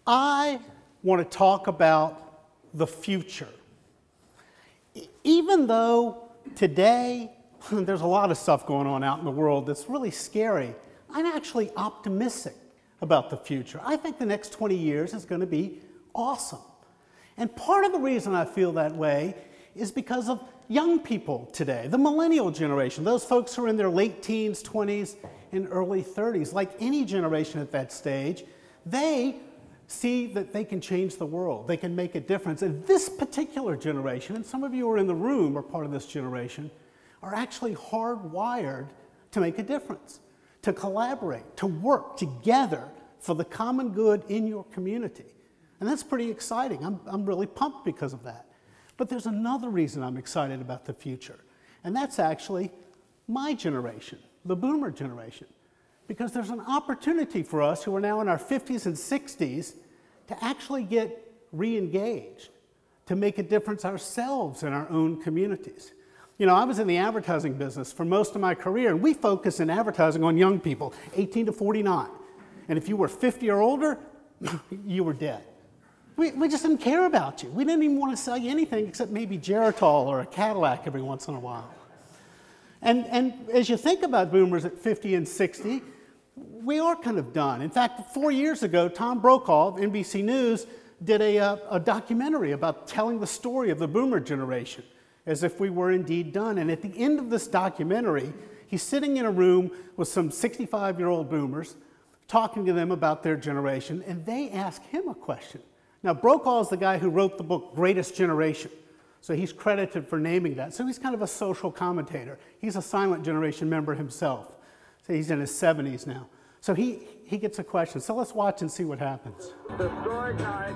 I want to talk about the future. Even though today there's a lot of stuff going on out in the world that's really scary, I'm actually optimistic about the future. I think the next 20 years is going to be awesome. And part of the reason I feel that way is because of young people today, the millennial generation, those folks who are in their late teens, 20s, and early 30s. Like any generation at that stage, they see that they can change the world, they can make a difference. And this particular generation, and some of you who are in the room are part of this generation, are actually hardwired to make a difference, to collaborate, to work together for the common good in your community. And that's pretty exciting. I'm really pumped because of that. But there's another reason I'm excited about the future, and that's actually my generation, the boomer generation. Because there's an opportunity for us who are now in our 50s and 60s to actually get re-engaged, to make a difference ourselves in our own communities. You know, I was in the advertising business for most of my career, and we focus in advertising on young people, 18 to 49. And if you were 50 or older, you were dead. We just didn't care about you. We didn't even want to sell you anything except maybe Geritol or a Cadillac every once in a while. And as you think about boomers at 50 and 60, we are kind of done. In fact, 4 years ago, Tom Brokaw of NBC News did a documentary about telling the story of the boomer generation, as if we were indeed done. And at the end of this documentary, he's sitting in a room with some 65-year-old boomers, talking to them about their generation, and they ask him a question. Now, Brokaw is the guy who wrote the book Greatest Generation, so he's credited for naming that. So he's kind of a social commentator. He's a silent generation member himself. So he's in his 70s now. So he gets a question. So let's watch and see what happens. Historic night.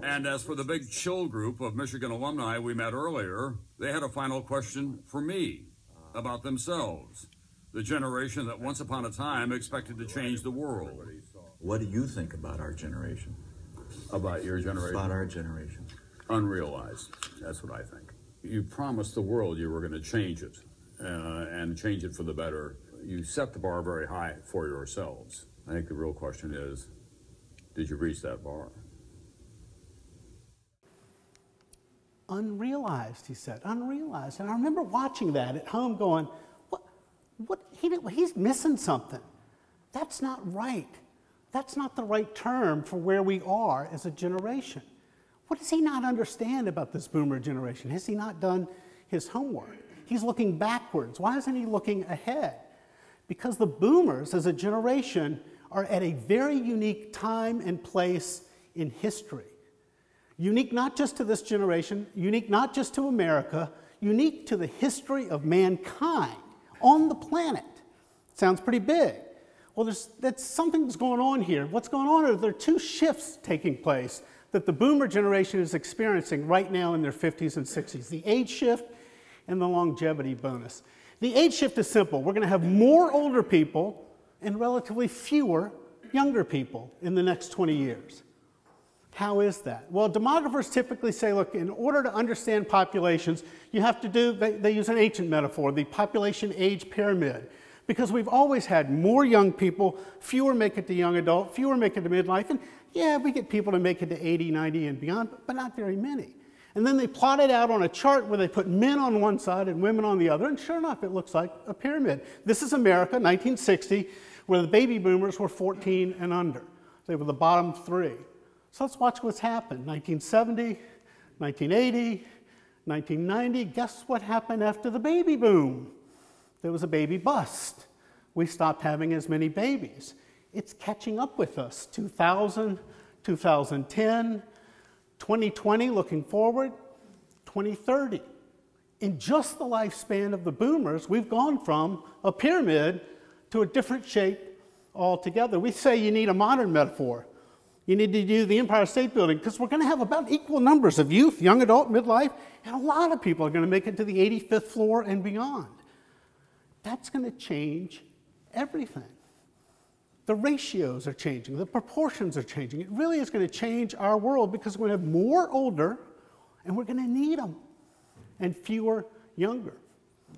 And as for the big chill group of Michigan alumni we met earlier, they had a final question for me about themselves. The generation that once upon a time expected to change the world. What do you think about our generation? About your generation? About our generation. Unrealized. That's what I think. You promised the world you were going to change it, and change it for the better. You set the bar very high for yourselves. I think the real question is, did you reach that bar? Unrealized, he said, unrealized. And I remember watching that at home going, he's missing something. That's not right. That's not the right term for where we are as a generation. What does he not understand about this boomer generation? Has he not done his homework? He's looking backwards. Why isn't he looking ahead? Because the boomers as a generation are at a very unique time and place in history. Unique not just to this generation, unique not just to America, unique to the history of mankind on the planet. Sounds pretty big. Well, that's something that's going on here. What's going on is there are two shifts taking place that the boomer generation is experiencing right now in their 50s and 60s, the age shift and the longevity bonus. The age shift is simple. We're going to have more older people and relatively fewer younger people in the next 20 years. How is that? Well, demographers typically say, look, in order to understand populations, you have to do, they use an ancient metaphor, the population age pyramid. Because we've always had more young people, fewer make it to young adult, fewer make it to midlife, and yeah, we get people to make it to 80, 90, and beyond, but not very many. And then they plot it out on a chart where they put men on one side and women on the other, and sure enough, it looks like a pyramid. This is America, 1960, where the baby boomers were 14 and under. They were the bottom three. So let's watch what's happened. 1970, 1980, 1990. Guess what happened after the baby boom? There was a baby bust. We stopped having as many babies. It's catching up with us. 2000, 2010, 2020, looking forward, 2030. In just the lifespan of the boomers, we've gone from a pyramid to a different shape altogether. We say you need a modern metaphor. You need to do the Empire State Building because we're going to have about equal numbers of youth, young adult, midlife, and a lot of people are going to make it to the 85th floor and beyond. That's going to change everything. The ratios are changing, the proportions are changing. It really is going to change our world because we're going to have more older and we're going to need them, and fewer younger.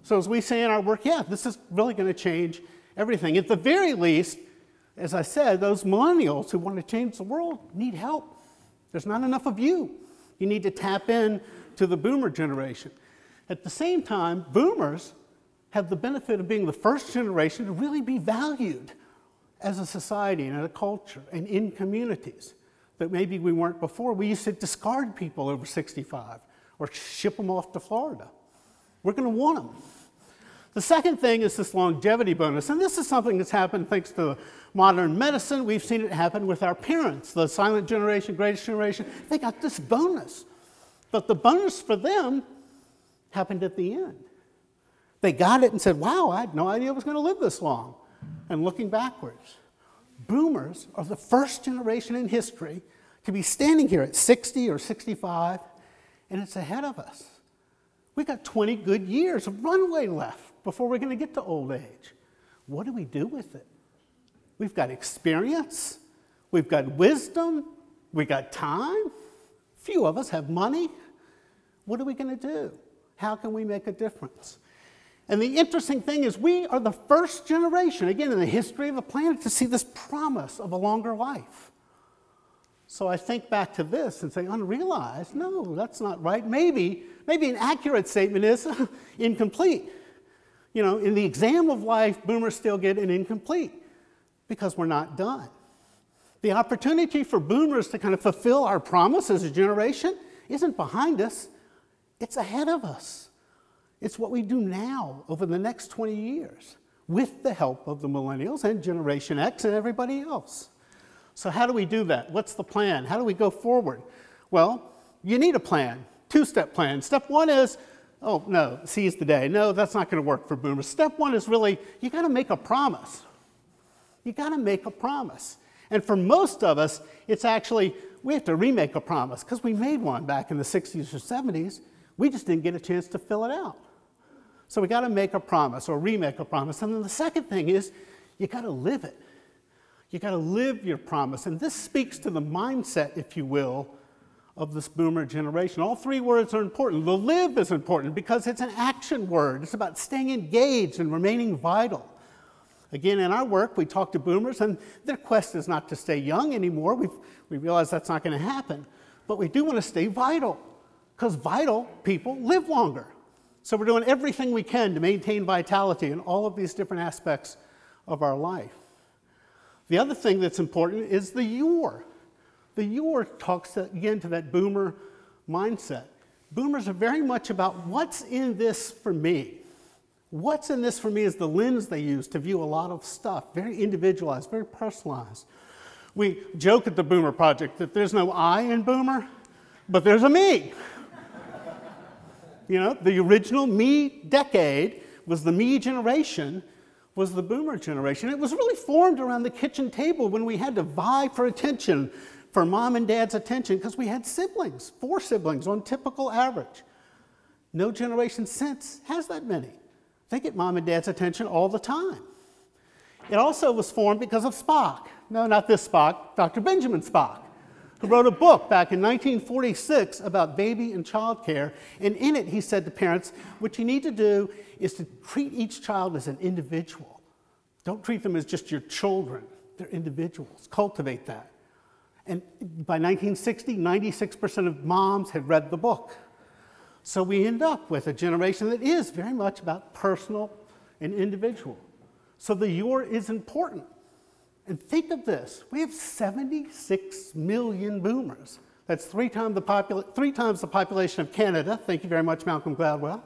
So as we say in our work, yeah, this is really going to change everything. At the very least, As I said, those millennials who want to change the world need help. There's not enough of you. You need to tap in to the boomer generation. At the same time, boomers have the benefit of being the first generation to really be valued as a society and a culture and in communities that maybe we weren't before. We used to discard people over 65 or ship them off to Florida. We're going to want them. The second thing is this longevity bonus, and this is something that's happened thanks to modern medicine. We've seen it happen with our parents, the silent generation, greatest generation. They got this bonus, but the bonus for them happened at the end. They got it and said, wow, I had no idea I was going to live this long. And looking backwards, boomers are the first generation in history to be standing here at 60 or 65, and it's ahead of us. We've got 20 good years of runway left before we're going to get to old age. What do we do with it? We've got experience, we've got wisdom, we've got time. Few of us have money. What are we going to do? How can we make a difference? And the interesting thing is we are the first generation, again, in the history of the planet to see this promise of a longer life. So I think back to this and say, unrealized? No, that's not right. Maybe an accurate statement is incomplete. You know, in the exam of life, boomers still get an incomplete because we're not done. The opportunity for boomers to kind of fulfill our promise as a generation isn't behind us, it's ahead of us. It's what we do now over the next 20 years with the help of the millennials and Generation X and everybody else. So how do we do that? What's the plan? How do we go forward? Well, you need a plan, two-step plan. Step one is, oh, no, seize the day. No, that's not going to work for boomers. Step one is really, you got to make a promise. You got to make a promise. And for most of us, it's actually, we have to remake a promise because we made one back in the 60s or 70s. We just didn't get a chance to fill it out. So we got to make a promise or remake a promise. And then the second thing is, you got to live it. You got to live your promise. And this speaks to the mindset, if you will, of this boomer generation. All three words are important. The live is important because it's an action word. It's about staying engaged and remaining vital. Again, in our work, we talk to boomers, and their quest is not to stay young anymore. We realize that's not going to happen. But we do want to stay vital because vital people live longer. So we're doing everything we can to maintain vitality in all of these different aspects of our life. The other thing that's important is the your. The your talks, again, to that boomer mindset. Boomers are very much about what's in this for me. What's in this for me is the lens they use to view a lot of stuff, very individualized, very personalized. We joke at the Boomer Project that there's no I in boomer, but there's a me. You know, the original me decade was the me generation, was the boomer generation. It was really formed around the kitchen table when we had to vie for attention, for mom and dad's attention, because we had siblings, 4 siblings on typical average. No generation since has that many. They get mom and dad's attention all the time. It also was formed because of Spock. No, not this Spock, Dr. Benjamin Spock, who wrote a book back in 1946 about baby and child care. And in it, he said to parents, what you need to do is to treat each child as an individual. Don't treat them as just your children. They're individuals. Cultivate that. And by 1960, 96% of moms had read the book. So we end up with a generation that is very much about personal and individual. So the your is important. And think of this, we have 76 million boomers. That's 3 times the population of Canada. Thank you very much, Malcolm Gladwell.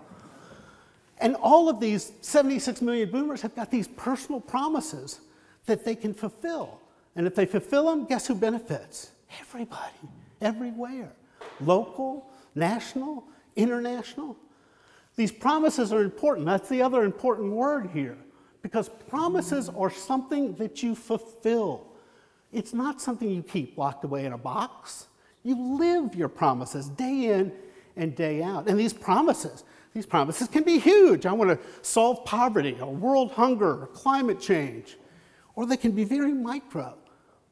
And all of these 76 million boomers have got these personal promises that they can fulfill. And if they fulfill them, guess who benefits? Everybody, everywhere. Local, national, international. These promises are important. That's the other important word here. Because promises are something that you fulfill. It's not something you keep locked away in a box. You live your promises day in and day out. And these promises can be huge. I want to solve poverty or world hunger or climate change. Or they can be very micro.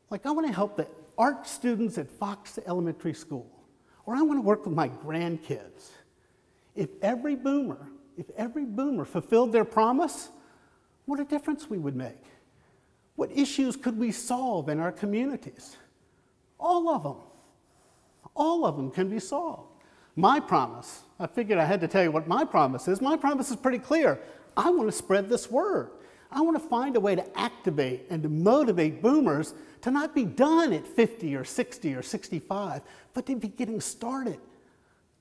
Like I want to help the art students at Fox Elementary School. Or I want to work with my grandkids. If every boomer fulfilled their promise, what a difference we would make. What issues could we solve in our communities? All of them. All of them can be solved. My promise, I figured I had to tell you what my promise is. My promise is pretty clear. I want to spread this word. I want to find a way to activate and to motivate boomers to not be done at 50 or 60 or 65, but to be getting started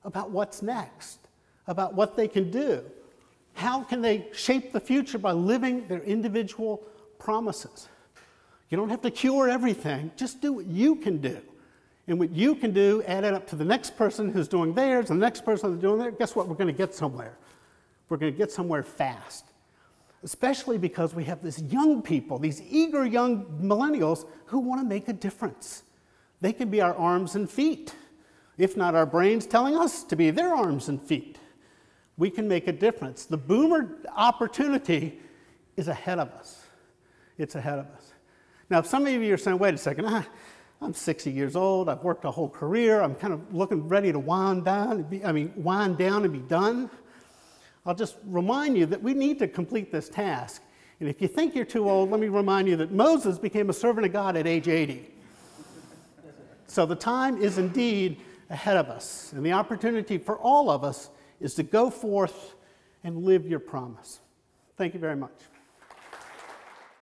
about what's next, about what they can do. How can they shape the future by living their individual promises? You don't have to cure everything, just do what you can do. And what you can do, add it up to the next person who's doing theirs, and the next person who's doing theirs, guess what? We're going to get somewhere. We're going to get somewhere fast. Especially because we have these young people, these eager young millennials who want to make a difference. They can be our arms and feet, if not our brains telling us to be their arms and feet. We can make a difference. The boomer opportunity is ahead of us. It's ahead of us. Now, if some of you are saying, wait a second, I'm 60 years old, I've worked a whole career, I'm kind of looking ready to wind down and be done. I'll just remind you that we need to complete this task. And if you think you're too old, let me remind you that Moses became a servant of God at age 80. So the time is indeed ahead of us. And the opportunity for all of us is to go forth and live your promise. Thank you very much.